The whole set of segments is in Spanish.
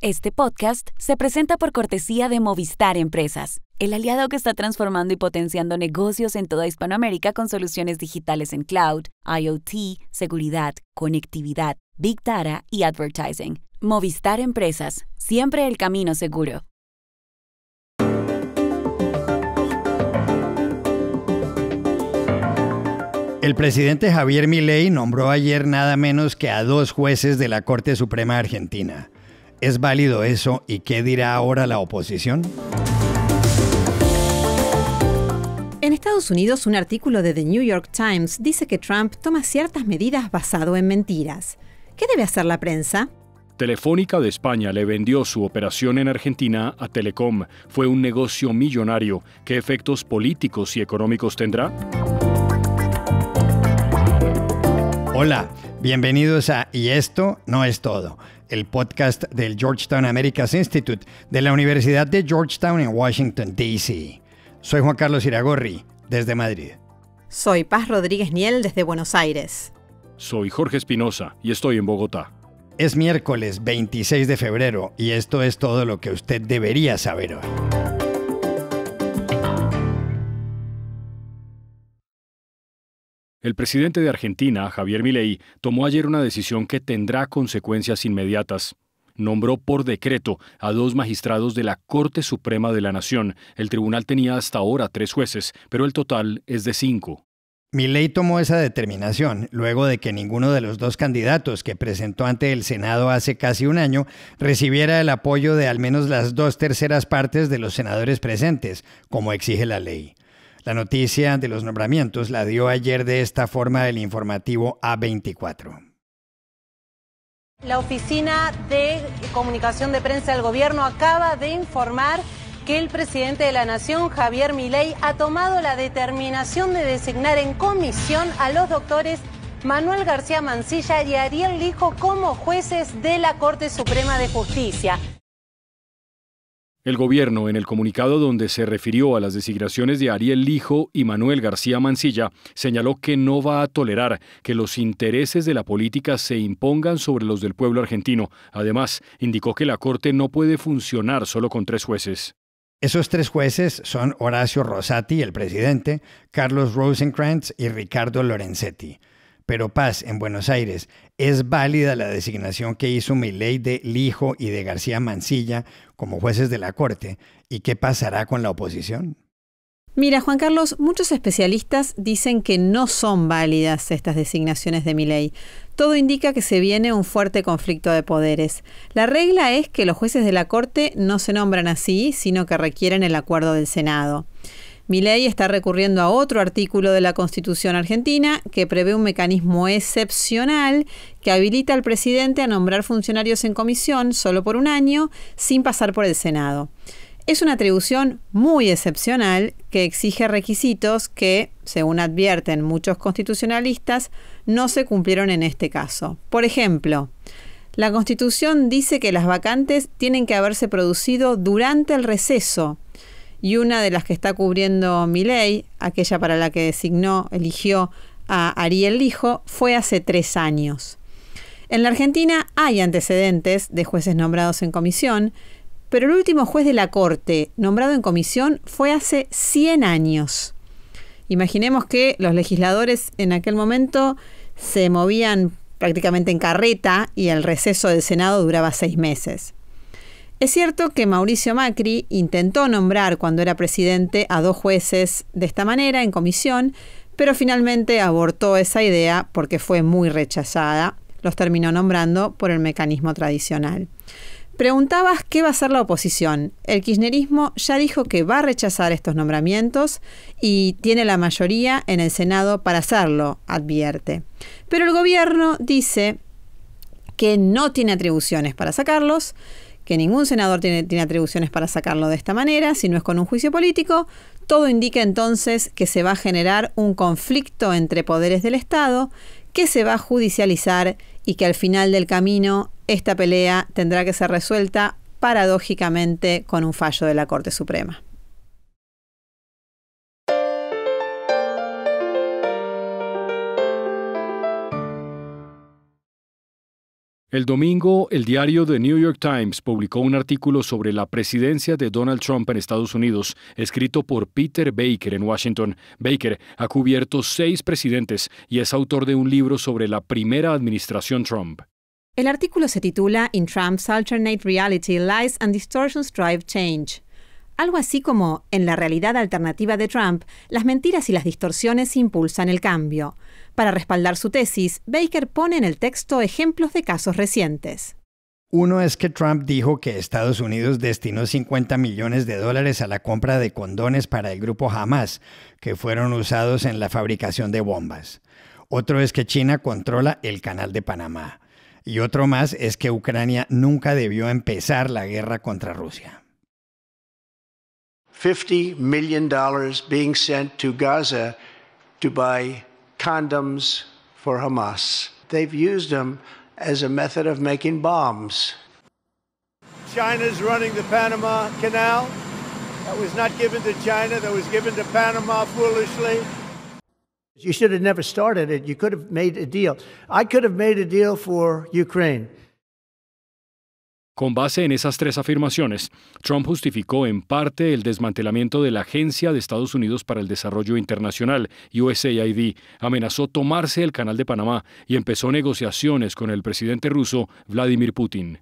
Este podcast se presenta por cortesía de Movistar Empresas, el aliado que está transformando y potenciando negocios en toda Hispanoamérica con soluciones digitales en cloud, IoT, seguridad, conectividad, Big Data y advertising. Movistar Empresas, siempre el camino seguro. El presidente Javier Milei nombró ayer nada menos que a 2 jueces de la Corte Suprema Argentina. ¿Es válido eso y qué dirá ahora la oposición? En Estados Unidos, un artículo de The New York Times dice que Trump toma ciertas medidas basado en mentiras. ¿Qué debe hacer la prensa? Telefónica de España le vendió su operación en Argentina a Telecom. Fue un negocio millonario. ¿Qué efectos políticos y económicos tendrá? Hola, bienvenidos a Y esto no es todo, el podcast del Georgetown Americas Institute de la Universidad de Georgetown en Washington, D.C. Soy Juan Carlos Iragorri, desde Madrid. Soy Paz Rodríguez Niel, desde Buenos Aires. Soy Jorge Espinosa y estoy en Bogotá. Es miércoles 26 de febrero y esto es todo lo que usted debería saber hoy. El presidente de Argentina, Javier Milei, tomó ayer una decisión que tendrá consecuencias inmediatas. Nombró por decreto a 2 magistrados de la Corte Suprema de la Nación. El tribunal tenía hasta ahora 3 jueces, pero el total es de 5. Milei tomó esa determinación luego de que ninguno de los 2 candidatos que presentó ante el Senado hace casi un año recibiera el apoyo de al menos las 2/3 partes de los senadores presentes, como exige la ley. La noticia de los nombramientos la dio ayer de esta forma el informativo A24. La Oficina de Comunicación de Prensa del Gobierno acaba de informar que el presidente de la Nación, Javier Milei, ha tomado la determinación de designar en comisión a los doctores Manuel García Mansilla y Ariel Lijo como jueces de la Corte Suprema de Justicia. El gobierno, en el comunicado donde se refirió a las designaciones de Ariel Lijo y Manuel García Mansilla, señaló que no va a tolerar que los intereses de la política se impongan sobre los del pueblo argentino. Además, indicó que la Corte no puede funcionar solo con 3 jueces. Esos 3 jueces son Horacio Rosati, el presidente, Carlos Rosenkrantz y Ricardo Lorenzetti. Pero Paz, en Buenos Aires, ¿es válida la designación que hizo Milei de Lijo y de García Mansilla como jueces de la Corte? ¿Y qué pasará con la oposición? Mira, Juan Carlos, muchos especialistas dicen que no son válidas estas designaciones de Milei. Todo indica que se viene un fuerte conflicto de poderes. La regla es que los jueces de la Corte no se nombran así, sino que requieren el acuerdo del Senado. Milei está recurriendo a otro artículo de la Constitución argentina que prevé un mecanismo excepcional que habilita al presidente a nombrar funcionarios en comisión solo por un año sin pasar por el Senado. Es una atribución muy excepcional que exige requisitos que, según advierten muchos constitucionalistas, no se cumplieron en este caso. Por ejemplo, la Constitución dice que las vacantes tienen que haberse producido durante el receso. Y una de las que está cubriendo Milei, aquella para la que eligió a Ariel Lijo, fue hace 3 años. En la Argentina hay antecedentes de jueces nombrados en comisión, pero el último juez de la Corte nombrado en comisión fue hace 100 años. Imaginemos que los legisladores en aquel momento se movían prácticamente en carreta y el receso del Senado duraba 6 meses. Es cierto que Mauricio Macri intentó nombrar cuando era presidente a 2 jueces de esta manera en comisión, pero finalmente abortó esa idea porque fue muy rechazada. Los terminó nombrando por el mecanismo tradicional. Preguntabas qué va a hacer la oposición. El kirchnerismo ya dijo que va a rechazar estos nombramientos y tiene la mayoría en el Senado para hacerlo, advierte. Pero el gobierno dice que no tiene atribuciones para sacarlos, que ningún senador tiene atribuciones para sacarlo de esta manera, si no es con un juicio político. Todo indica entonces que se va a generar un conflicto entre poderes del Estado, que se va a judicializar y que al final del camino esta pelea tendrá que ser resuelta paradójicamente con un fallo de la Corte Suprema. El domingo, el diario The New York Times publicó un artículo sobre la presidencia de Donald Trump en Estados Unidos, escrito por Peter Baker en Washington. Baker ha cubierto 6 presidentes y es autor de un libro sobre la primera administración Trump. El artículo se titula In Trump's Alternate Reality, Lies and Distortions Drive Change. Algo así como, en la realidad alternativa de Trump, las mentiras y las distorsiones impulsan el cambio. Para respaldar su tesis, Baker pone en el texto ejemplos de casos recientes. Uno es que Trump dijo que Estados Unidos destinó $50 millones a la compra de condones para el grupo Hamas, que fueron usados en la fabricación de bombas. Otro es que China controla el Canal de Panamá. Y otro más es que Ucrania nunca debió empezar la guerra contra Rusia. $50 million being sent to Gaza to buy condoms for Hamas. They've used them as a method of making bombs. China's running the Panama Canal. That was not given to China, that was given to Panama foolishly. You should have never started it. You could have made a deal. I could have made a deal for Ukraine. Con base en esas 3 afirmaciones, Trump justificó en parte el desmantelamiento de la Agencia de Estados Unidos para el Desarrollo Internacional, USAID, amenazó tomarse el Canal de Panamá y empezó negociaciones con el presidente ruso Vladimir Putin.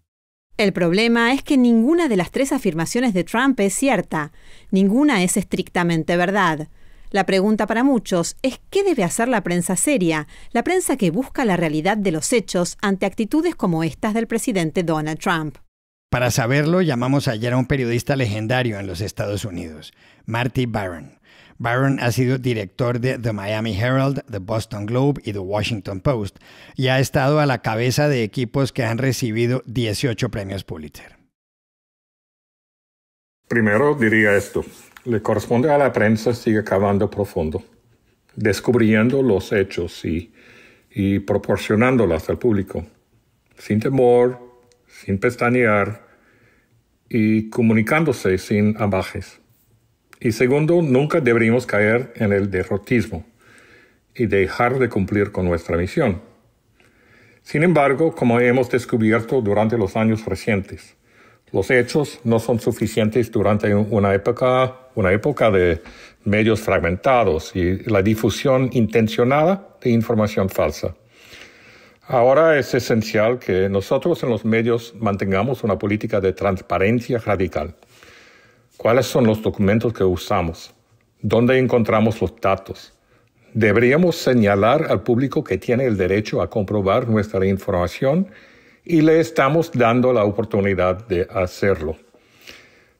El problema es que ninguna de las 3 afirmaciones de Trump es cierta. Ninguna es estrictamente verdad. La pregunta para muchos es ¿qué debe hacer la prensa seria? La prensa que busca la realidad de los hechos ante actitudes como estas del presidente Donald Trump. Para saberlo, llamamos ayer a un periodista legendario en los Estados Unidos, Marty Baron. Baron ha sido director de The Miami Herald, The Boston Globe y The Washington Post, y ha estado a la cabeza de equipos que han recibido 18 premios Pulitzer. Primero diría esto. Le corresponde a la prensa seguir cavando profundo, descubriendo los hechos y proporcionándolas al público, sin temor, sin pestañear y comunicándose sin ambajes. Y segundo, nunca deberíamos caer en el derrotismo y dejar de cumplir con nuestra misión. Sin embargo, como hemos descubierto durante los años recientes, los hechos no son suficientes durante una época de medios fragmentados y la difusión intencionada de información falsa. Ahora es esencial que nosotros en los medios mantengamos una política de transparencia radical. ¿Cuáles son los documentos que usamos? ¿Dónde encontramos los datos? Deberíamos señalar al público que tiene el derecho a comprobar nuestra información y le estamos dando la oportunidad de hacerlo.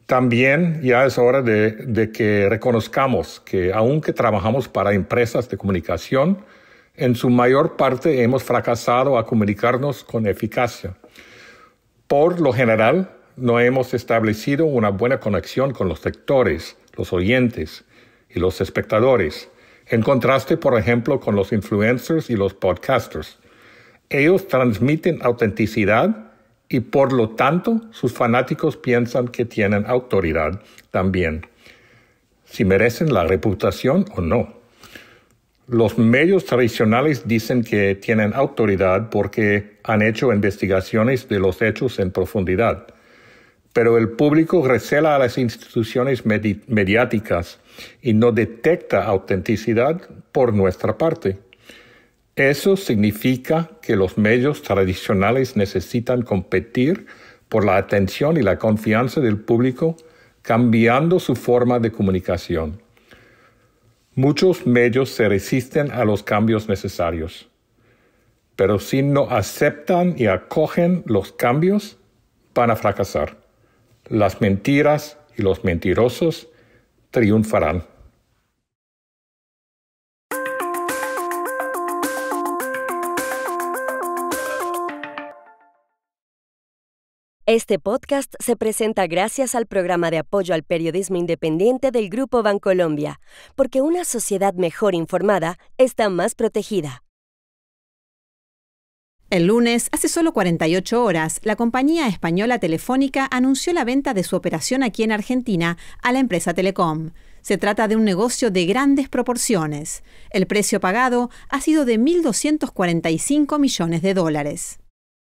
También ya es hora de que reconozcamos que aunque trabajamos para empresas de comunicación, en su mayor parte hemos fracasado a comunicarnos con eficacia. Por lo general, no hemos establecido una buena conexión con los lectores, los oyentes y los espectadores, en contraste, por ejemplo, con los influencers y los podcasters. Ellos transmiten autenticidad y, por lo tanto, sus fanáticos piensan que tienen autoridad también, si merecen la reputación o no. Los medios tradicionales dicen que tienen autoridad porque han hecho investigaciones de los hechos en profundidad, pero el público recela a las instituciones mediáticas y no detecta autenticidad por nuestra parte. Eso significa que los medios tradicionales necesitan competir por la atención y la confianza del público, cambiando su forma de comunicación. Muchos medios se resisten a los cambios necesarios, pero si no aceptan y acogen los cambios, van a fracasar. Las mentiras y los mentirosos triunfarán. Este podcast se presenta gracias al programa de apoyo al periodismo independiente del Grupo Bancolombia, porque una sociedad mejor informada está más protegida. El lunes, hace solo 48 horas, la compañía española Telefónica anunció la venta de su operación aquí en Argentina a la empresa Telecom. Se trata de un negocio de grandes proporciones. El precio pagado ha sido de $1.245 millones.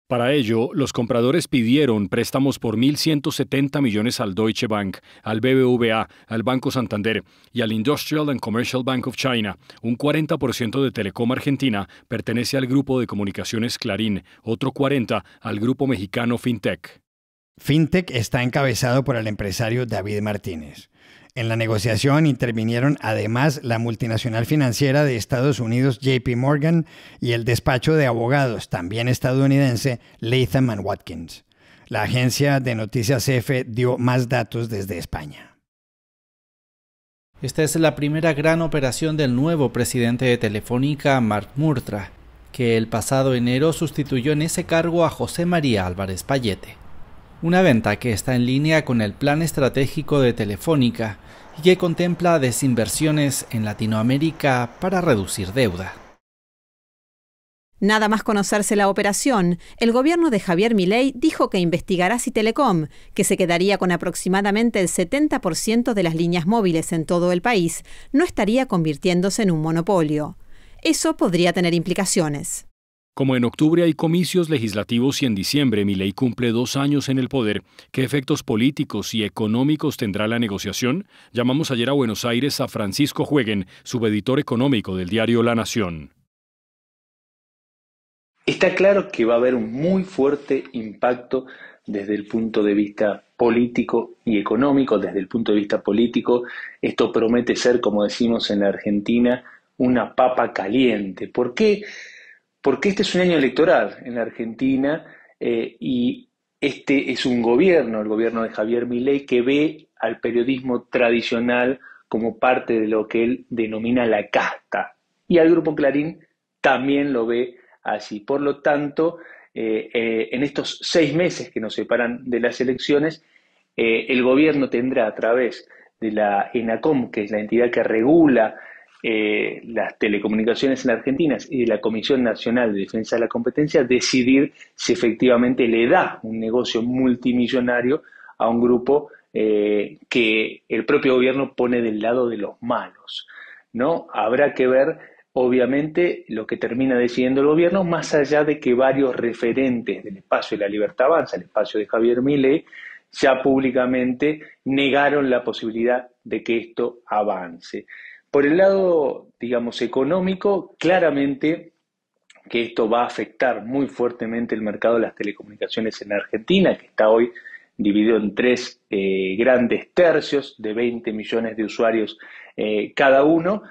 Para ello, los compradores pidieron préstamos por 1.170 millones al Deutsche Bank, al BBVA, al Banco Santander y al Industrial and Commercial Bank of China. Un 40% de Telecom Argentina pertenece al grupo de comunicaciones Clarín, otro 40% al grupo mexicano Fintech. Fintech está encabezado por el empresario David Martínez. En la negociación intervinieron además la multinacional financiera de Estados Unidos JP Morgan y el despacho de abogados, también estadounidense, Latham & Watkins. La agencia de noticias EFE dio más datos desde España. Esta es la primera gran operación del nuevo presidente de Telefónica, Marc Murtra, que el pasado enero sustituyó en ese cargo a José María Álvarez Payete. Una venta que está en línea con el plan estratégico de Telefónica y que contempla desinversiones en Latinoamérica para reducir deuda. Nada más conocerse la operación, el gobierno de Javier Milei dijo que investigará si Telecom, que se quedaría con aproximadamente el 70% de las líneas móviles en todo el país, no estaría convirtiéndose en un monopolio. Eso podría tener implicaciones. Como en octubre hay comicios legislativos y en diciembre Milei cumple 2 años en el poder, ¿qué efectos políticos y económicos tendrá la negociación? Llamamos ayer a Buenos Aires a Francisco Jueguen, subeditor económico del diario La Nación. Está claro que va a haber un muy fuerte impacto desde el punto de vista político y económico. Desde el punto de vista político, esto promete ser, como decimos en la Argentina, una papa caliente. ¿Por qué? Porque este es un año electoral en la Argentina y este es un gobierno, el gobierno de Javier Milei, que ve al periodismo tradicional como parte de lo que él denomina la casta. Y al Grupo Clarín también lo ve así. Por lo tanto, en estos 6 meses que nos separan de las elecciones, el gobierno tendrá a través de la ENACOM, que es la entidad que regula las telecomunicaciones en la Argentina, y de la Comisión Nacional de Defensa de la Competencia, decidir si efectivamente le da un negocio multimillonario a un grupo que el propio gobierno pone del lado de los malos, ¿no? Habrá que ver, obviamente, lo que termina decidiendo el gobierno, más allá de que varios referentes del espacio de la Libertad Avanza, el espacio de Javier Milei, ya públicamente negaron la posibilidad de que esto avance. Por el lado, digamos, económico, claramente que esto va a afectar muy fuertemente el mercado de las telecomunicaciones en Argentina, que está hoy dividido en 3 grandes tercios de 20 millones de usuarios cada uno,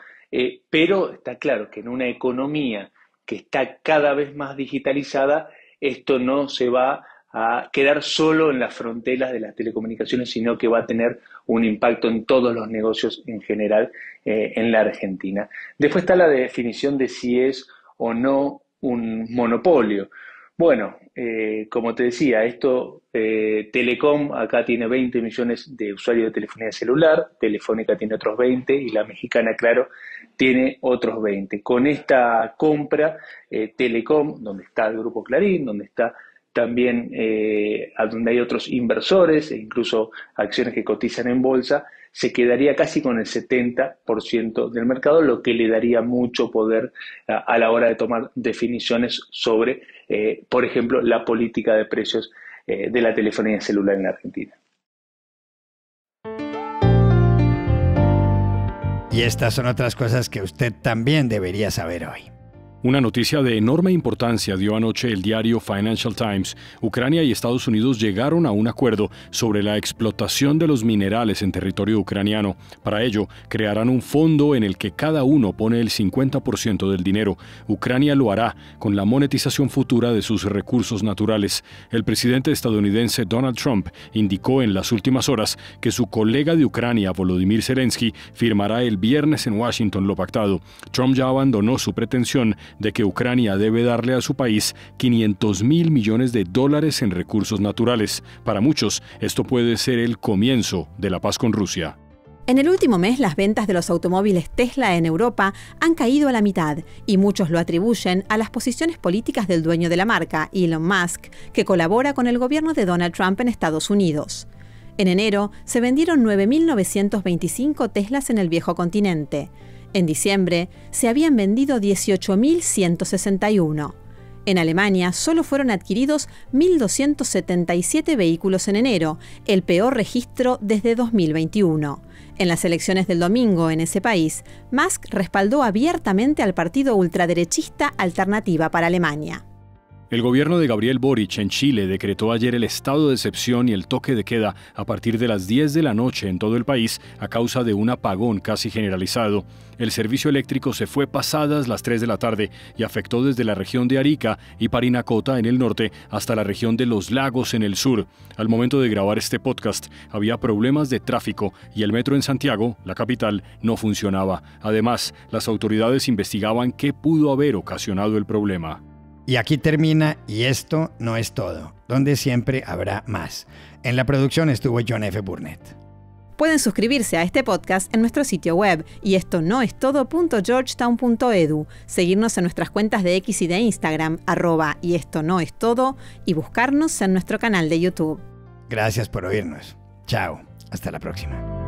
pero está claro que en una economía que está cada vez más digitalizada, esto no se va a quedar solo en las fronteras de las telecomunicaciones, sino que va a tener un impacto en todos los negocios en general en la Argentina. Después está la definición de si es o no un monopolio. Bueno, como te decía, Telecom acá tiene 20 millones de usuarios de telefonía celular, Telefónica tiene otros 20 y la mexicana, claro, tiene otros 20. Con esta compra, Telecom, donde está el Grupo Clarín, donde está también donde hay otros inversores e incluso acciones que cotizan en bolsa, se quedaría casi con el 70% del mercado, lo que le daría mucho poder a la hora de tomar definiciones sobre, por ejemplo, la política de precios de la telefonía celular en la Argentina. Y estas son otras cosas que usted también debería saber hoy. Una noticia de enorme importancia dio anoche el diario Financial Times. Ucrania y Estados Unidos llegaron a un acuerdo sobre la explotación de los minerales en territorio ucraniano. Para ello, crearán un fondo en el que cada uno pone el 50% del dinero. Ucrania lo hará con la monetización futura de sus recursos naturales. El presidente estadounidense Donald Trump indicó en las últimas horas que su colega de Ucrania, Volodymyr Zelensky, firmará el viernes en Washington lo pactado. Trump ya abandonó su pretensión de que Ucrania debe darle a su país $500.000 millones en recursos naturales. Para muchos, esto puede ser el comienzo de la paz con Rusia. En el último mes, las ventas de los automóviles Tesla en Europa han caído a la mitad y muchos lo atribuyen a las posiciones políticas del dueño de la marca, Elon Musk, que colabora con el gobierno de Donald Trump en Estados Unidos. En enero, se vendieron 9.925 Teslas en el viejo continente. En diciembre, se habían vendido 18.161. En Alemania solo fueron adquiridos 1.277 vehículos en enero, el peor registro desde 2021. En las elecciones del domingo en ese país, Musk respaldó abiertamente al partido ultraderechista Alternativa para Alemania. El gobierno de Gabriel Boric en Chile decretó ayer el estado de excepción y el toque de queda a partir de las 10 de la noche en todo el país a causa de un apagón casi generalizado. El servicio eléctrico se fue pasadas las 3 de la tarde y afectó desde la región de Arica y Parinacota en el norte hasta la región de Los Lagos en el sur. Al momento de grabar este podcast había problemas de tráfico y el metro en Santiago, la capital, no funcionaba. Además, las autoridades investigaban qué pudo haber ocasionado el problema. Y aquí termina Y esto no es todo, donde siempre habrá más. En la producción estuvo John F. Burnett. Pueden suscribirse a este podcast en nuestro sitio web y esto no es todo.georgetown.edu, seguirnos en nuestras cuentas de X y de Instagram, @y esto no es todo, y buscarnos en nuestro canal de YouTube. Gracias por oírnos. Chao. Hasta la próxima.